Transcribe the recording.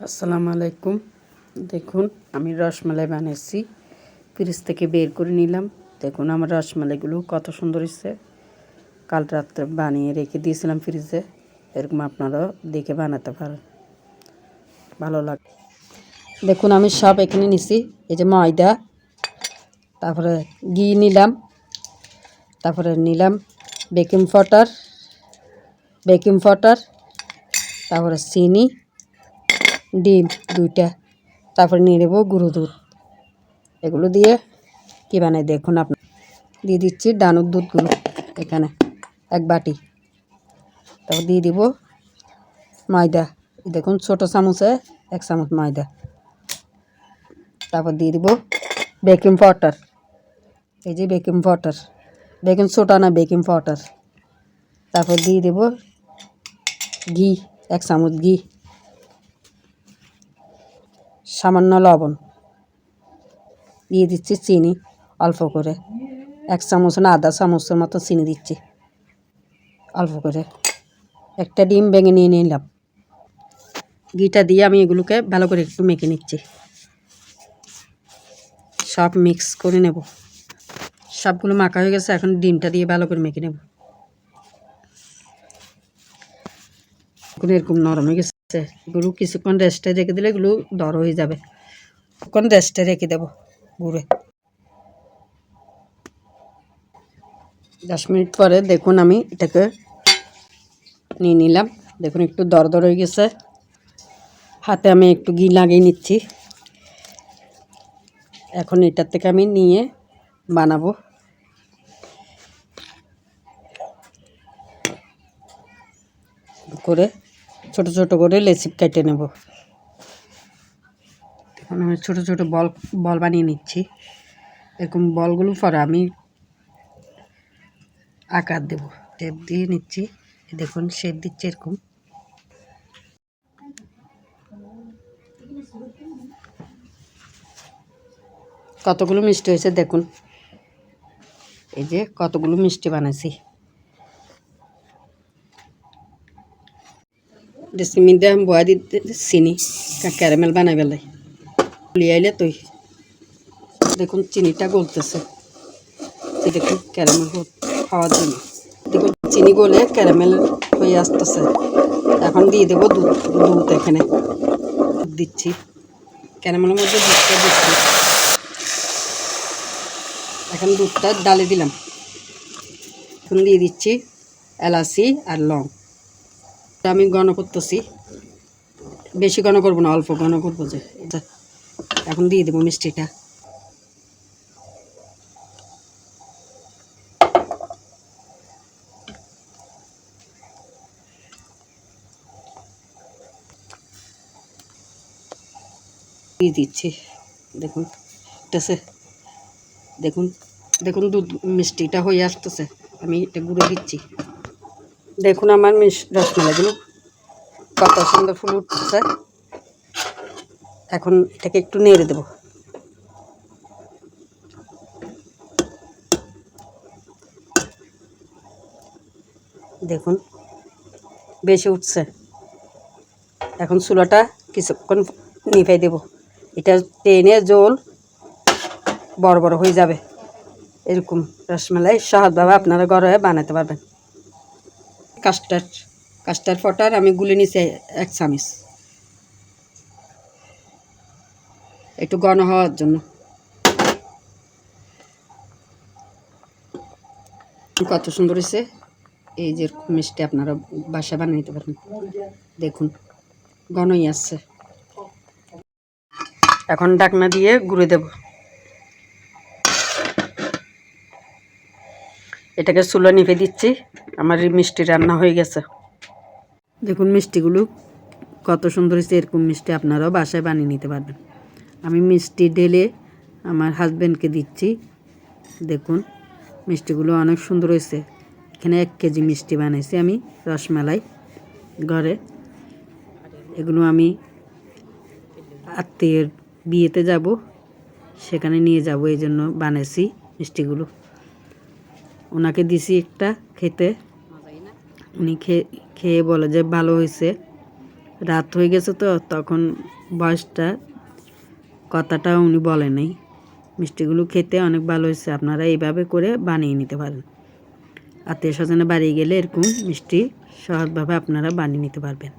আসসালামু আলাইকুম। দেখুন আমি রসমালাই বানিয়েছি, ফ্রিজ থেকে বের করে নিলাম। দেখুন আমার রসমালাইগুলো কত সুন্দর হয়েছে। কাল রাত্রে বানিয়ে রেখে দিয়েছিলাম ফ্রিজে। এরকম আপনারাও দেখে বানাতে পারেন, ভালো লাগে। দেখুন আমি সব এখানে নিছি। এই যে ময়দা, তারপরে ঘি নিলাম, তারপরে নিলাম বেকিং পাউডার, তারপরে চিনি, ডিম 2টা, তারপরে নিয়ে নেব গুঁড়ো দুধ। এগুলো দিয়ে কী বানাই দেখুন। আপনার দিয়ে দিচ্ছি ডানুর দুধগুলো এখানে 1 বাটি। তারপর দিয়ে দিব ময়দা, দেখুন ছোটো চামচে 1 চামচ ময়দা। তারপর দিয়ে দিব বেকিং পাউডার, এই যে বেকিং পাউডার, বেকিং সোডা না বেকিং পাউডার। তারপর দিয়ে দেব ঘি 1 চামচ ঘি, সামান্য লবণ, দিয়ে দিচ্ছি চিনি অল্প করে 1 চামচ না আধা চামচের মতো চিনি দিচ্ছি অল্প করে। একটা ডিম ভেঙে নিয়ে নিলাম। ঘিটা দিয়ে আমি এগুলোকে ভালো করে একটু মেখে নিচ্ছি, সব মিক্স করে নেব। সবগুলো মাখা হয়ে গেছে, এখন ডিমটা দিয়ে ভালো করে মেখে নেব। এখন এরকম নরম হয়ে গেছে, এগুলো কিছুক্ষণ রেস্টে রেখে দিলে এগুলো দর হয়ে যাবে। এখন রেস্টে রেখে দেবো ঘুরে। 10 মিনিট পরে দেখুন আমি এটাকে নিয়ে নিলাম। দেখুন একটু দরদর হয়ে গেছে। হাতে আমি একটু ঘি লাগিয়ে নিচ্ছি। এখন এটার থেকে আমি নিয়ে বানাবো। করে ছোট ছোট করে লেচিপ কেটে নেব। এখন আমি ছোট ছোট বল বানিয়ে নিচ্ছি। এরকম বলগুলো পরে আমি আকার দেব, শেপ দিয়ে নিচ্ছি। দেখুন শেপ দিচ্ছি এরকম। কতগুলো মিষ্টি হয়েছে দেখুন, এই যে কতগুলো মিষ্টি বানাইছি। মধ্যে আমি বয়া দিতে চিনি ক্যারামেল বানাই বেলাই লিয়ে আইলে তুই দেখুন চিনিটা গলতেছে। দেখুন ক্যারামেল খাওয়ার জন্য দেখুন চিনি গলে ক্যারামেল হয়ে আসতেছে। এখন দিয়ে দেবো দুধ এখানে দিচ্ছি, ক্যারামেলের মধ্যে দুধটা দিচ্ছি। এখন দুধটা ডালে দিলাম। এখন দিয়ে দিচ্ছি এলাচি আর লং। আমি ঘন করতেছি, বেশি ঘন করবো না, অল্প ঘন করবো যে। এখন দিয়ে দেবো মিষ্টিটা। দিয়ে দিচ্ছি দেখুন, আসতেছে দেখুন। দেখুন দুধ মিষ্টিটা হয়ে আসতেছে, আমি এটা গুঁড়ো দিচ্ছি। দেখুন আমার রসমালাইগুলো কত সুন্দর ফুল উঠতেছে। এখন এটাকে একটু নেড়ে দেব। দেখুন বেশি উঠছে। এখন চুলাটা কিছুক্ষণ নিভাই দেব। এটা টেনে জল বড় বড় হয়ে যাবে। এরকম রসমালাই সহজভাবে আপনারা ঘরে বানাতে পারবেন। কাস্টার্ড পাউডার আমি গুলে নিছি 1 চামচ, একটু ঘন হওয়ার জন্য। কত সুন্দর হয়েছে। এই যে মিষ্টি আপনারা বাসায় বানিয়ে নিতে পারেন। দেখুন ঘনই আসছে। এখন ঢাকনা দিয়ে গুঁড়ে দেব। এটাকে চুলা নিভে দিচ্ছি। আমার মিষ্টি রান্না হয়ে গেছে। দেখুন মিষ্টিগুলো কত সুন্দর হয়েছে। এরকম মিষ্টি আপনারাও বাসায় বানিয়ে নিতে পারবেন। আমি মিষ্টি ঢেলে আমার হাজব্যান্ডকে দিচ্ছি। দেখুন মিষ্টিগুলো অনেক সুন্দর হয়েছে। এখানে 1 কেজি মিষ্টি বানাইছি আমি রসমালাই ঘরে। এগুলো আমি আত্মীয়ের বিয়েতে যাব, সেখানে নিয়ে যাব, এই জন্য বানাইছি মিষ্টিগুলো। ওনাকে দিছি একটা খেতে, উনি খেয়ে বলে যে ভালো হয়েছে। রাত হয়ে গেছে তো তখন বয়সটা কথাটা উনি বলে নাই। মিষ্টিগুলো খেতে অনেক ভালো হয়েছে, আপনারা এইভাবে করে বানিয়ে নিতে পারেন। আত্মীয় স্বজনে বাড়ি গেলে এরকম মিষ্টি সহজভাবে আপনারা বানিয়ে নিতে পারবেন।